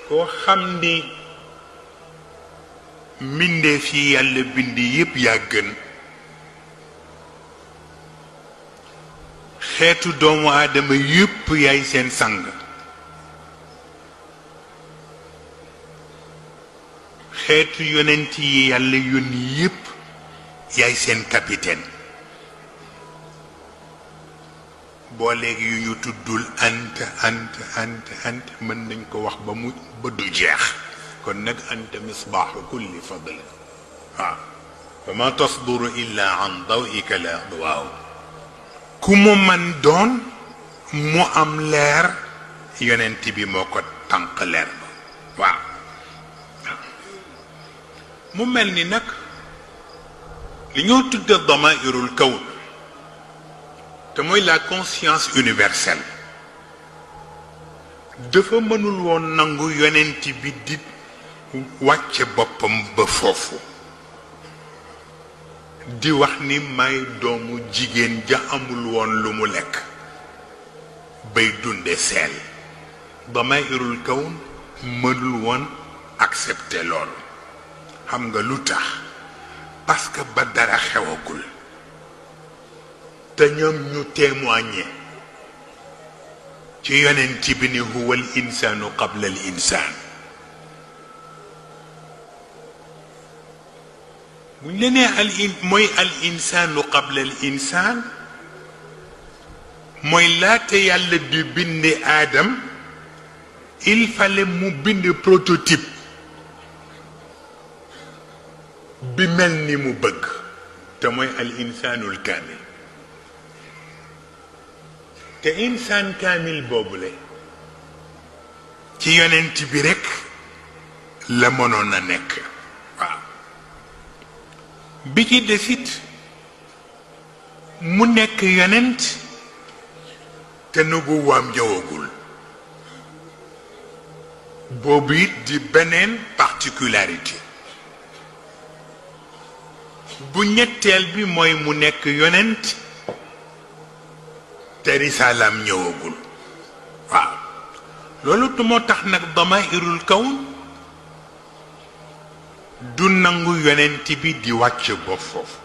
koo xam ni mbindeef yi yàlla bind yépp yaa gën xeetu doomu aadama yépp yaay seen sang xeetu yonent yi yàlla yónni yépp yaay seen capitaine boo léegi yu ñu tuddul ant mën nañ ko wax ba du jeex kon nag anta misbaaxu kulli fadl waaw fa ma tasduru illa an dawika la waaw ku mu man doon mu am leer yonent bi moo ko tànq leer ba waaw mu mel ni nag li ñoo tudde damairul kawn te mooy la conscience universelle dafa mënul woon nangu yonent bi di wàcce boppam ba foofu di wax ni may doomu jigéen ja amul woon lu mu lekk bay dunde seel damairul kawn mënul woon accepter loolu xam nga lu tax parce que ba dara xewagul te ñoom ñu témoigner ci yonent bi ni huwa al insaanu qabla al insaan buñ la nee mooy al insaanu qabla al insaan mooy laata yàlla di bind aadam il fallait mu bind prototype bi mel ni mu bëgg te mooy al insaanul kaamil te insaan kaamil boobule ci yonent bi rekk la mënoon a nekk waaw bi ci desit mu nekk yonent te nubuwaam ñëwagul boobu it di beneen particularité bu ñetteel bi mooy mu nekk yonent te risalaam ñëwagul waaw loolu tu moo tax nag damairul kawn du nangu yonent bi di wàcc ba foofu